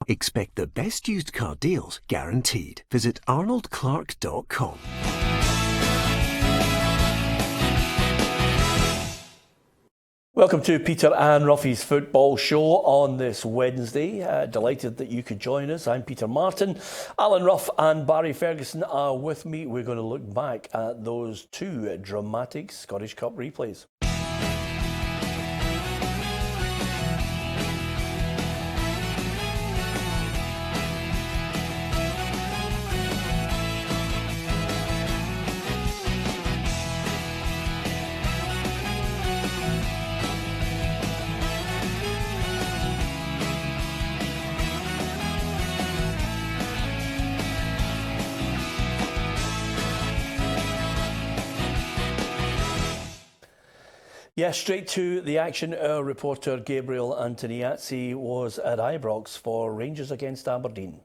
Expect the best used car deals guaranteed. Visit arnoldclark.com. Welcome to Peter and Ruffy's Football Show on this Wednesday. Delighted that you could join us. I'm Peter Martin. Alan Ruff and Barry Ferguson are with me. We're going to look back at those two dramatic Scottish Cup replays. Yeah, straight to the action. Our reporter Gabriel Antoniazzi was at Ibrox for Rangers against Aberdeen.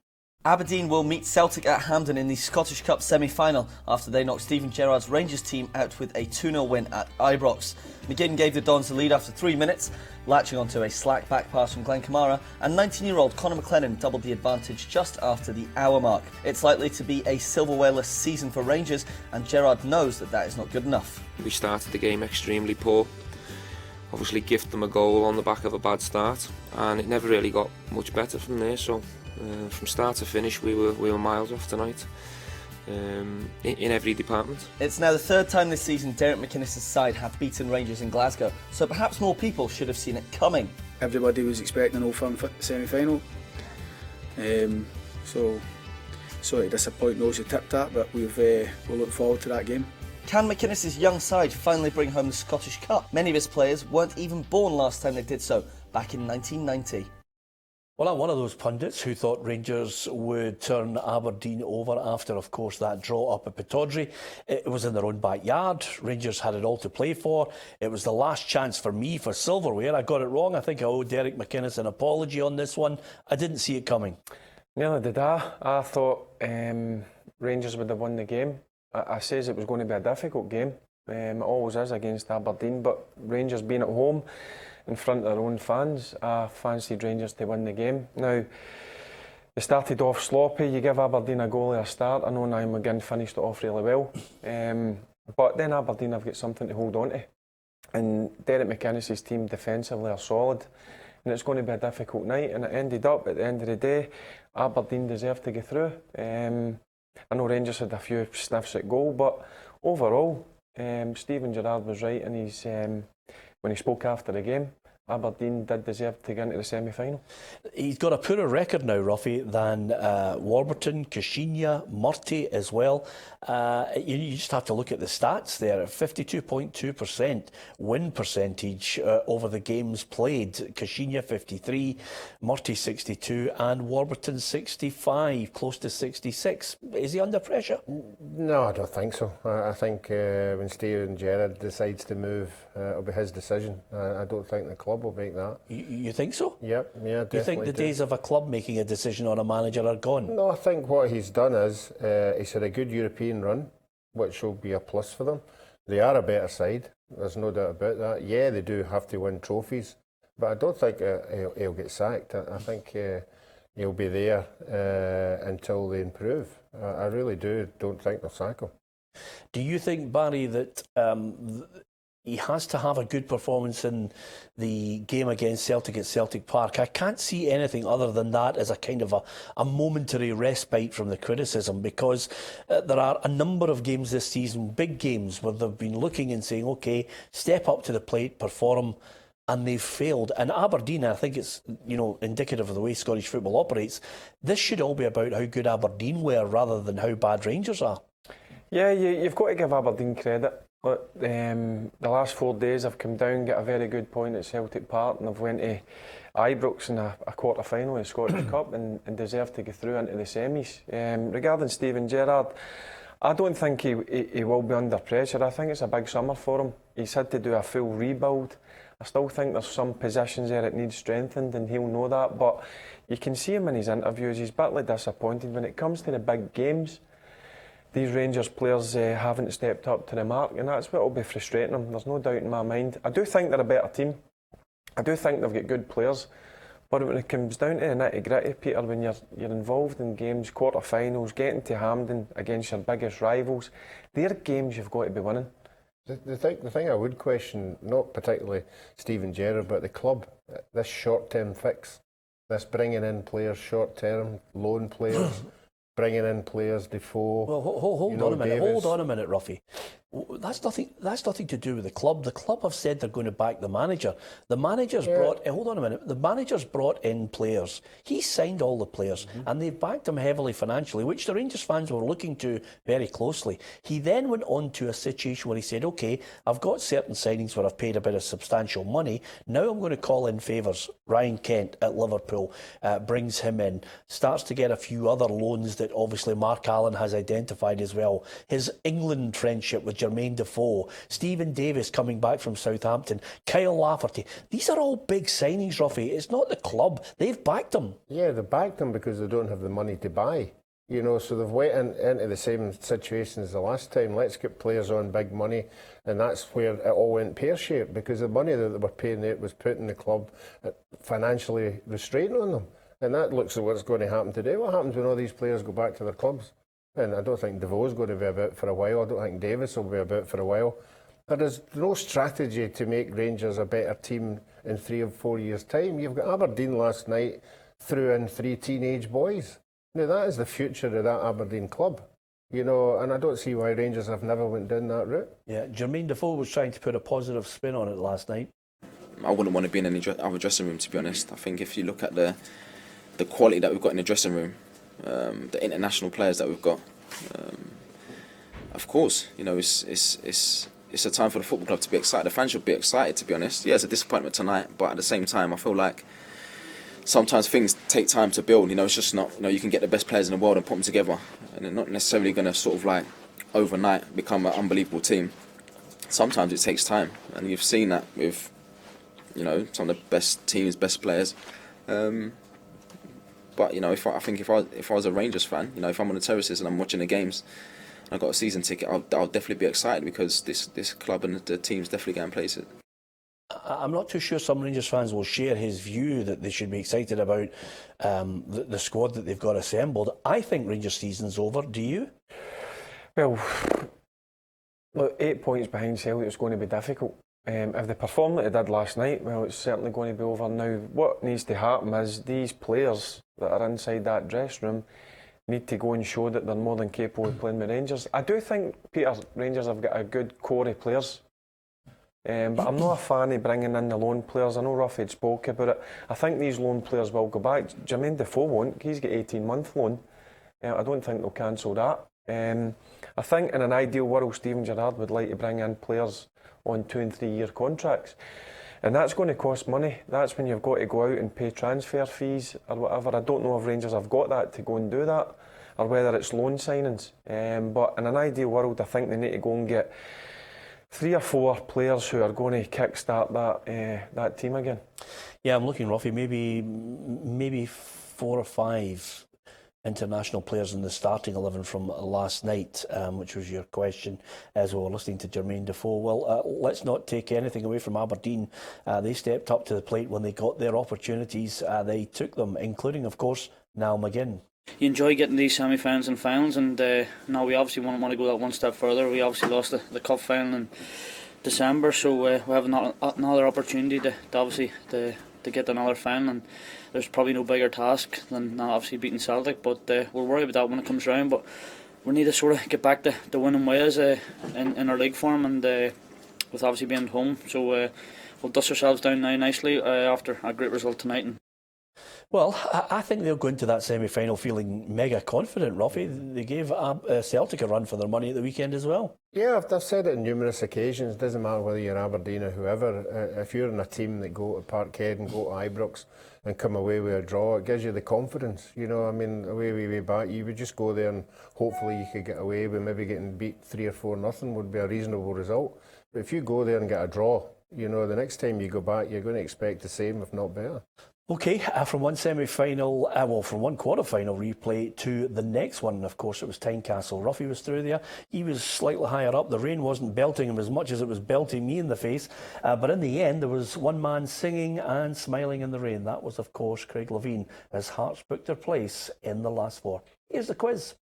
Aberdeen will meet Celtic at Hampden in the Scottish Cup semi-final after they knocked Steven Gerrard's Rangers team out with a 2-0 win at Ibrox. McGinn gave the Dons the lead after 3 minutes, latching onto a slack back pass from Glenn Kamara, and 19-year-old Conor McLennan doubled the advantage just after the hour mark. It's likely to be a silverware-less season for Rangers, and Gerrard knows that is not good enough. We started the game extremely poor. Obviously gifted them a goal on the back of a bad start, and it never really got much better from there. So from start to finish we were miles off tonight in every department. It's now the third time this season Derek McInnes' side have beaten Rangers in Glasgow, so perhaps more people should have seen it coming. Everybody was expecting an Old Firm semi-final, so sorry to disappoint those who tipped that, but we'll look forward to that game. Can McInnes' young side finally bring home the Scottish Cup? Many of his players weren't even born last time they did so, back in 1990. Well, I'm one of those pundits who thought Rangers would turn Aberdeen over after, of course, that draw up at Pittodrie. It was in their own backyard. Rangers had it all to play for. It was the last chance for me for silverware. I got it wrong. I think I owe Derek McInnes an apology on this one. I didn't see it coming. Neither did I. I thought Rangers would have won the game. I says it was going to be a difficult game. It always is against Aberdeen, but Rangers being at home in front of their own fans, I fancied Rangers to win the game. Now, they started off sloppy. You give Aberdeen a goal at a start. I know Niall McGinn finished it off really well. But then Aberdeen have got something to hold on to. And Derek McInnes' team defensively are solid. And it's going to be a difficult night. And it ended up, at the end of the day, Aberdeen deserved to go through. I know Rangers had a few sniffs at goal, but overall, Steven Gerrard was right in his when he spoke after the game. Aberdeen did deserve to get into the semi-final. He's got a poorer record now, Ruffy, than Warburton, Kashinya, Murty as well. You just have to look at the stats there. 52.2% win percentage over the games played. Kashinya 53, Murty 62 and Warburton 65, close to 66. Is he under pressure? No, I don't think so. I think when Steven Gerrard decides to move, it'll be his decision. I don't think the club will make that. You think so? Yep, yeah, definitely. You think the days of a club making a decision on a manager are gone? No, I think what he's done is he's had a good European run, which will be a plus for them. They are a better side, there's no doubt about that. Yeah, they do have to win trophies, but I don't think he'll get sacked. I think he'll be there until they improve. I really don't think they'll sack him. Do you think, Barry, that he has to have a good performance in the game against Celtic at Celtic Park? I can't see anything other than that as a kind of a momentary respite from the criticism, because there are a number of games this season, big games, where they've been looking and saying, OK, step up to the plate, perform, and they've failed. And Aberdeen, I think it's indicative of the way Scottish football operates. This should all be about how good Aberdeen were rather than how bad Rangers are. Yeah, you've got to give Aberdeen credit. But the last 4 days I've come down, got a very good point at Celtic Park, and I've went to Ibrox in a quarter-final in the Scottish Cup and deserved to go through into the semis. Regarding Steven Gerrard, I don't think he will be under pressure. I think it's a big summer for him. He's had to do a full rebuild. I still think there's some positions there that need strengthened, and he'll know that. But you can see him in his interviews, he's bitterly disappointed. When it comes to the big games, these Rangers players haven't stepped up to the mark, and that's what will be frustrating them. There's no doubt in my mind. I do think they're a better team. I do think they've got good players, But when it comes down to the nitty-gritty, Peter, when you're involved in games, quarter-finals, getting to Hampden against your biggest rivals, they're games you've got to be winning. The thing I would question, not particularly Steven Gerrard, but the club, this short-term fix, this bringing in players short-term, loan players, bringing in players Defoe. Well, hold on a minute. Davis. Hold on a minute, Ruffy. That's nothing to do with the club. The club have said they're going to back the manager. The manager's brought. Hold on a minute. The manager's brought in players. He signed all the players, and they've backed him heavily financially, which the Rangers fans were looking to very closely. He then went on to a situation where he said, "Okay, I've got certain signings where I've paid a bit of substantial money. Now I'm going to call in favours." Ryan Kent at Liverpool brings him in. Starts to get a few other loans that obviously Mark Allen has identified as well. His England friendship with Jermaine Defoe, Stephen Davis coming back from Southampton, Kyle Lafferty. These are all big signings, Ruffy. It's not the club. They've backed them. Yeah, they backed them because they don't have the money to buy. So they've went into the same situation as the last time. Let's get players on big money, and that's where it all went pear-shaped, because the money that they were paying there was putting the club financially restraint on them. And that looks at what's going to happen today. What happens when all these players go back to their clubs? And I don't think Devoe's going to be about for a while. I don't think Davis will be about for a while. There is no strategy to make Rangers a better team in 3 or 4 years' time. You've got Aberdeen last night threw in 3 teenage boys. Now, that is the future of that Aberdeen club. And I don't see why Rangers have never went down that route. Yeah, Jermaine Defoe was trying to put a positive spin on it last night. I wouldn't want to be in any other dressing room, to be honest. I think if you look at the quality that we've got in the dressing room, the international players that we've got, of course, it's a time for the football club to be excited. The fans should be excited, to be honest. Yeah, it's a disappointment tonight, but at the same time, I feel like sometimes things take time to build. It's just not, you can get the best players in the world and put them together, and they're not necessarily going to sort of like overnight become an unbelievable team. Sometimes it takes time, and you've seen that with, some of the best teams, best players. But if I was a Rangers fan, if I'm on the terraces and I'm watching the games, and I've got a season ticket, I'll definitely be excited, because this club and the team's definitely going places. I'm not too sure some Rangers fans will share his view that they should be excited about the squad that they've got assembled. I think Rangers season's over. Do you? Well, look, 8 points behind Celtic is going to be difficult. If they perform like they did last night, well, it's certainly going to be over. Now, what needs to happen is these players that are inside that dressing room need to go and show that they're more than capable of playing with Rangers. I do think, Peter, Rangers have got a good core of players, but I'm not a fan of bringing in the loan players. I know Ruff had spoke about it. I think these loan players will go back. Jermaine Defoe won't. He's got 18-month loan. I don't think they'll cancel that. I think in an ideal world, Steven Gerrard would like to bring in players on 2 and 3 year contracts, and that's going to cost money. That's when you've got to go out and pay transfer fees or whatever. I don't know if Rangers have got that to go and do that, or whether it's loan signings, but in an ideal world, I think they need to go and get 3 or 4 players who are going to kickstart that team again. Yeah, I'm looking, Ruffy, maybe 4 or 5 international players in the starting 11 from last night, which was your question as we were listening to Jermaine Defoe. Well, let's not take anything away from Aberdeen. They stepped up to the plate when they got their opportunities. They took them, including, of course, Niall McGinn. You enjoy getting these semi-finals and finals, and now we obviously want to go that one step further. We obviously lost the cup final in December, so we have another opportunity to get another final, and there's probably no bigger task than obviously beating Celtic, but we'll worry about that when it comes round. But we need to sort of get back to winning ways in our league form, and with obviously being at home, so we'll dust ourselves down now nicely after a great result tonight. Well, I think they'll go into that semi-final feeling mega confident, Ruffy. They gave Celtic a run for their money at the weekend as well. Yeah, I've said it on numerous occasions. It doesn't matter whether you're Aberdeen or whoever. If you're in a team that go to Parkhead and go to Ibrox and come away with a draw, it gives you the confidence. Way back, you would just go there and hopefully you could get away with maybe getting beat 3 or 4-0 would be a reasonable result. But if you go there and get a draw, the next time you go back, you're going to expect the same, if not better. Okay, from one semi-final, from one quarter-final replay to the next one. Of course, it was Tynecastle. Ruffy was through there. He was slightly higher up. The rain wasn't belting him as much as it was belting me in the face. But in the end, there was one man singing and smiling in the rain. That was, of course, Craig Levein, as Hearts booked their place in the last four. Here's the quiz.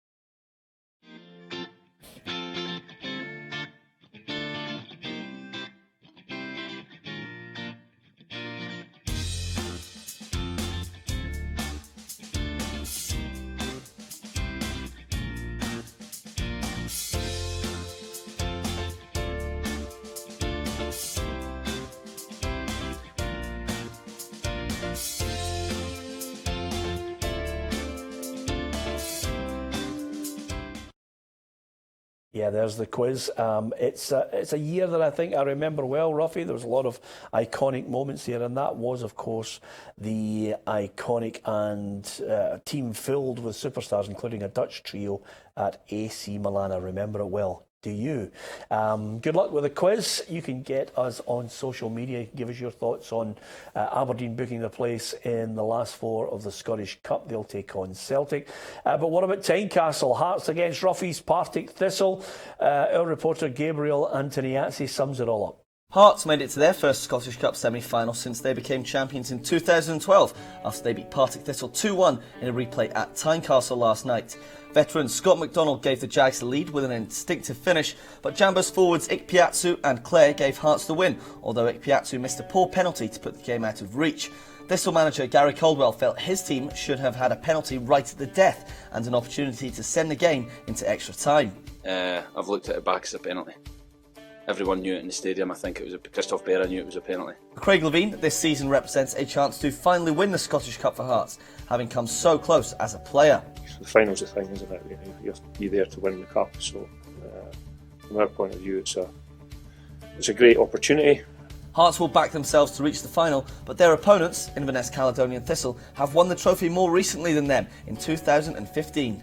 Yeah, there's the quiz. It's a year that I think I remember well, Ruffy. There was a lot of iconic moments here, and that was, of course, the iconic and team filled with superstars, including a Dutch trio at AC Milan. I remember it well. Do you? Good luck with the quiz. You can get us on social media. Give us your thoughts on Aberdeen booking the place in the last four of the Scottish Cup. They'll take on Celtic. But what about Tynecastle? Hearts against Ruffy's Partick Thistle. Our reporter Gabriel Antoniazzi sums it all up. Hearts made it to their first Scottish Cup semi-final since they became champions in 2012 after they beat Partick Thistle 2-1 in a replay at Tynecastle last night. Veteran Scott McDonald gave the Jags the lead with an instinctive finish, but Jambo's forwards Ikpeazu and Clare gave Hearts the win, although Ikpeazu missed a poor penalty to put the game out of reach. Thistle manager Gary Caldwell felt his team should have had a penalty right at the death and an opportunity to send the game into extra time. I've looked at it back as a penalty. Everyone knew it in the stadium. I think it was Christoph Berra knew it was a penalty. For Craig Levein, this season represents a chance to finally win the Scottish Cup for Hearts, having come so close as a player. The final's the thing, isn't it? You're there to win the cup. So, from our point of view, it's a great opportunity. Hearts will back themselves to reach the final, but their opponents, Inverness Caledonian Thistle, have won the trophy more recently than them in 2015.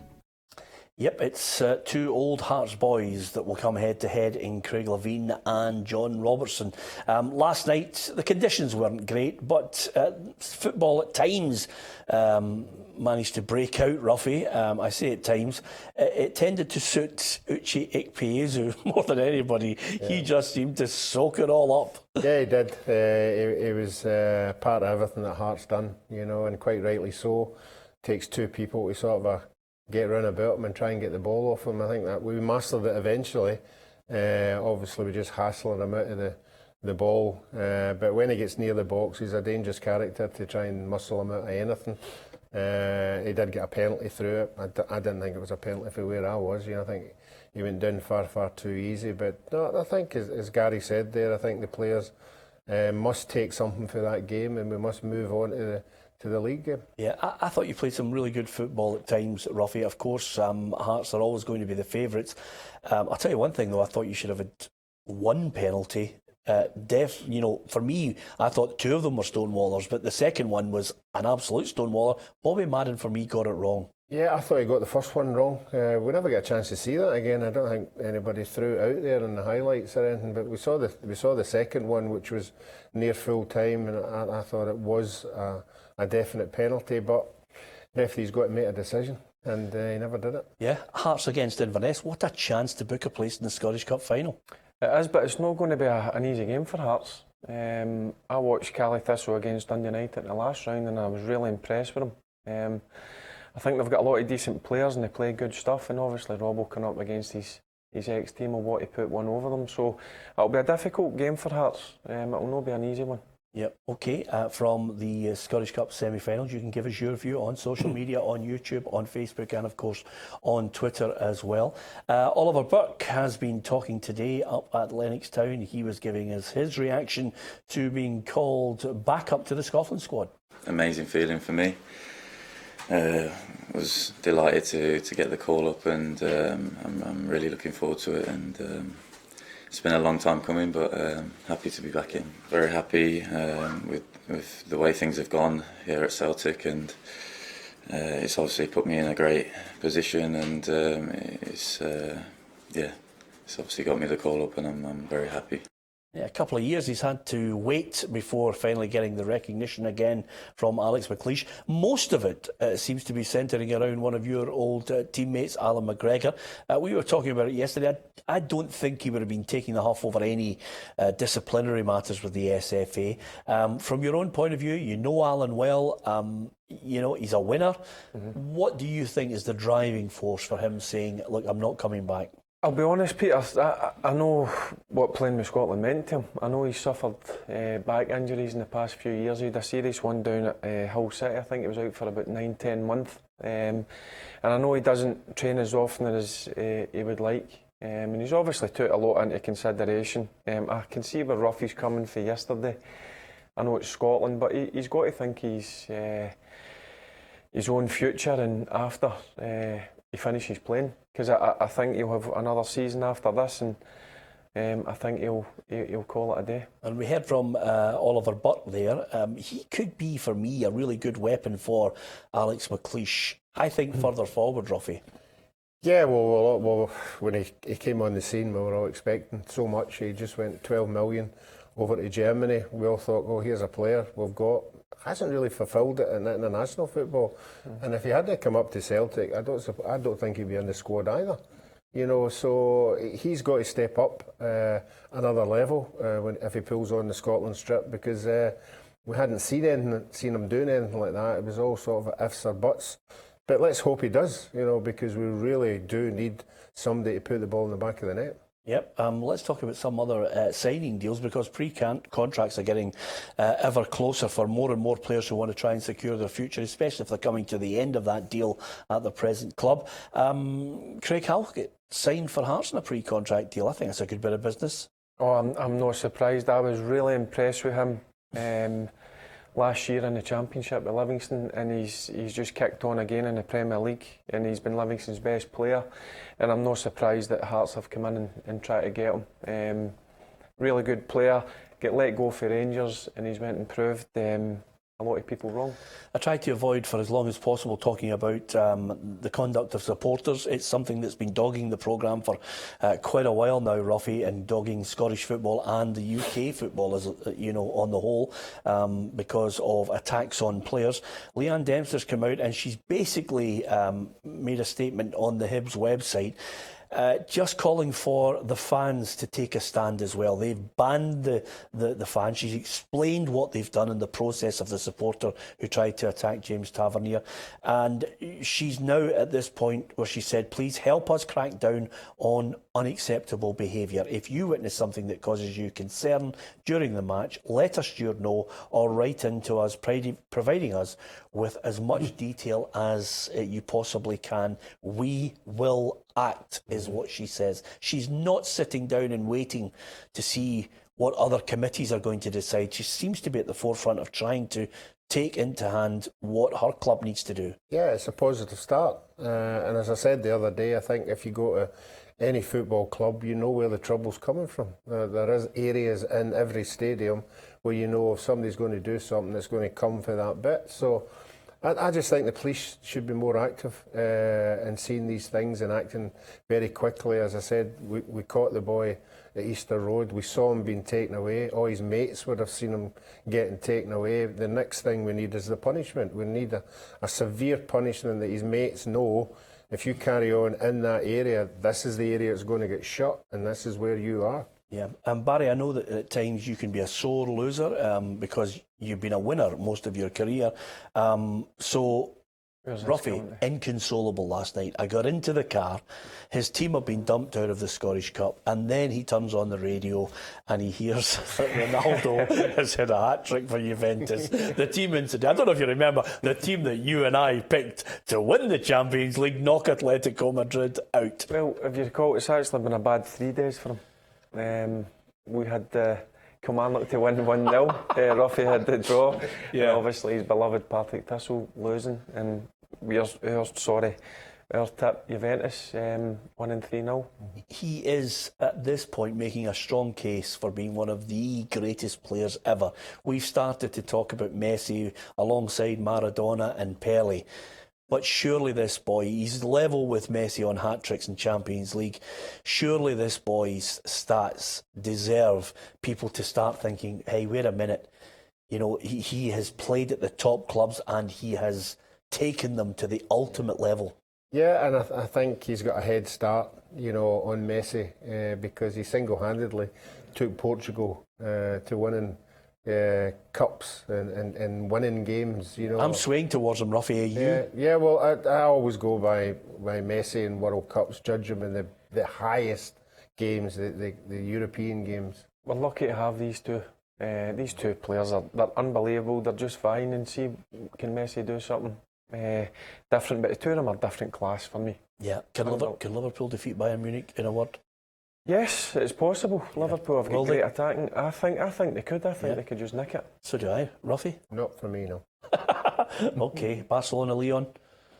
Yep, it's two old Hearts boys that will come head-to-head in Craig Levein and John Robertson. Last night, the conditions weren't great, but football at times managed to break out, Ruffy. I say at times. It tended to suit Uche Ikpeazu more than anybody. Yeah. He just seemed to soak it all up. Yeah, he did. He was part of everything that Hearts done, and quite rightly so. Takes two people to sort of get round about him and try and get the ball off him. I think that we mastered it eventually. Obviously, we're just hassling him out of the ball. But when he gets near the box, he's a dangerous character to try and muscle him out of anything. He did get a penalty through it. I didn't think it was a penalty for where I was. I think he went down far too easy. But no, I think, as Gary said there, I think the players must take something for that game, and we must move on to the league game. Yeah, I thought you played some really good football at times, Ruffy. Of course, Hearts are always going to be the favourites. I'll tell you one thing, though. I thought you should have had one penalty. For me, I thought two of them were stonewallers, but the second one was an absolute stonewaller. Bobby Madden, for me, got it wrong. Yeah, I thought he got the first one wrong. We never get a chance to see that again. I don't think anybody threw it out there in the highlights or anything, but we saw the second one, which was near full time, and I thought it was a definite penalty, but referee's got to make a decision, and he never did it. Yeah, Hearts against Inverness. What a chance to book a place in the Scottish Cup final. It is, but it's not going to be an easy game for Hearts. I watched Cali Thistle against Dundee United in the last round, and I was really impressed with them. I think they've got a lot of decent players and they play good stuff, and obviously Rob will come up against his ex-team will want to put one over them, so it'll be a difficult game for Hearts. It'll not be an easy one. Yep, okay. From the Scottish Cup semi-finals, you can give us your view on social media, on YouTube, on Facebook, and of course on Twitter as well. Oliver Burke has been talking today up at Lennoxtown. He was giving us his reaction to being called back up to the Scotland squad. Amazing feeling for me. Was delighted to get the call up, and I'm really looking forward to it, and it's been a long time coming, but happy to be back in. Very happy with the way things have gone here at Celtic, and it's obviously put me in a great position, and it's obviously got me the call up, and I'm very happy. Yeah, a couple of years he's had to wait before finally getting the recognition again from Alex McLeish. Most of it seems to be centering around one of your old teammates, Alan McGregor. We were talking about it yesterday. I don't think he would have been taking the huff over any disciplinary matters with the SFA. From your own point of view, you know Alan well. You know, he's a winner. What do you think is the driving force for him saying, look, I'm not coming back? I'll be honest, Peter, I know what playing with Scotland meant to him. I know he's suffered back injuries in the past few years. He had a serious one down at Hull City. I think he was out for about 9-10 months. And I know he doesn't train as often as he would like. And he's obviously took a lot into consideration. I can see where Ruffy's coming for yesterday. I know it's Scotland, but he's got to think his own future and after he finishes playing, because I think he'll have another season after this, and I think he'll call it a day. And we heard from Oliver Butt there. He could be, for me, a really good weapon for Alex McLeish. I think further forward, Ruffy. Yeah, well, when he came on the scene, we were all expecting so much. He just went 12 million over to Germany. We all thought, oh, here's a player we've got. Hasn't really fulfilled it in international football. And if he had to come up to Celtic, I don't think he'd be in the squad either. You know, so he's got to step up another level if he pulls on the Scotland strip, because we hadn't seen him doing anything like that. It was all sort of ifs or buts. But let's hope he does, you know, because we really do need somebody to put the ball in the back of the net. Yep. Let's talk about some other signing deals, because pre-contracts are getting ever closer for more and more players who want to try and secure their future, especially if they're coming to the end of that deal at their present club. Craig Halkett signed for Hearts in a pre-contract deal. I think that's a good bit of business. Oh, I'm not surprised. I was really impressed with him last year in the Championship with Livingston, and he's just kicked on again in the Premier League, and he's been Livingston's best player, and I'm not surprised that Hearts have come in and tried to get him. Really good player, get let go for Rangers, and he's went and proved a lot of people wrong. I tried to avoid for as long as possible talking about the conduct of supporters. It's something that's been dogging the programme for quite a while now, Ruffy, and dogging Scottish football and the UK football, as you know, on the whole, because of attacks on players. Leanne Dempster's come out and she's basically made a statement on the Hibs website, just calling for the fans to take a stand as well. They've banned the fans. She's explained what they've done in the process of the supporter who tried to attack James Tavernier. And she's now at this point where she said, please help us crack down on unacceptable behaviour. If you witness something that causes you concern during the match, let a steward know or write into us, providing us with as much detail as you possibly can. We will act, is what she says. She's not sitting down and waiting to see what other committees are going to decide. She seems to be at the forefront of trying to take into hand what her club needs to do. Yeah, it's a positive start. And as I said the other day, I think if you go to any football club, you know where the trouble's coming from. There is areas in every stadium where you know if somebody's going to do something that's going to come for that bit. So I just think the police should be more active in seeing these things and acting very quickly. As I said, we caught the boy at Easter Road. We saw him being taken away. All his mates would have seen him getting taken away. The next thing we need is the punishment. We need a severe punishment that his mates know, if you carry on in that area, this is the area that's going to get shut, and this is where you are. Yeah, and Barry, I know that at times you can be a sore loser because you've been a winner most of your career. So, Ruffy, inconsolable last night. I got into the car, his team have been dumped out of the Scottish Cup, and then he turns on the radio and he hears that Ronaldo has had a hat-trick for Juventus. The team incident, I don't know if you remember, the team that you and I picked to win the Champions League, knock Atletico Madrid out. Well, if you recall, it's actually been a bad 3 days for him. We had Kilmarnock to win 1-0. Ruffy had the draw. Yeah. Obviously, his beloved Partick Thistle losing, and our tip, Juventus, winning 3-0. He is, at this point, making a strong case for being one of the greatest players ever. We've started to talk about Messi alongside Maradona and Pele. But surely this boy, he's level with Messi on hat-tricks in Champions League. Surely this boy's stats deserve people to start thinking, hey, wait a minute. You know, he has played at the top clubs and he has taken them to the ultimate level. Yeah, and I think he's got a head start, you know, on Messi because he single-handedly took Portugal to winning cups and winning games, you know. I'm swaying towards him, Ruffy. Are you? Yeah. Well, I always go by Messi in World Cups, judge him in the highest games, the European games. We're lucky to have these two. These two players they're unbelievable. They're just fine. And see, can Messi do something different? But the two of them are different class for me. Yeah. Can Liverpool defeat Bayern Munich in a word? Yes, it's possible. Liverpool have got Will great they? attacking. I think they could. I think they could just nick it. So do I. Ruffy? Not for me, no. Okay. Barcelona, Leon?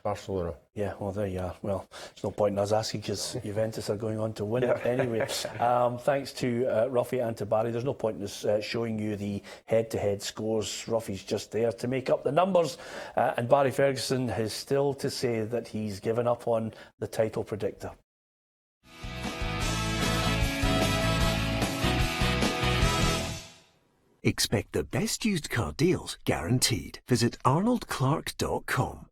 Barcelona. Yeah, well, there you are. Well, there's no point in us asking because Juventus are going on to win it anyway. Thanks to Ruffy and to Barry. There's no point in us showing you the head-to-head scores. Ruffy's just there to make up the numbers. And Barry Ferguson has still to say that he's given up on the title predictor. Expect the best used car deals guaranteed. Visit arnoldclark.com.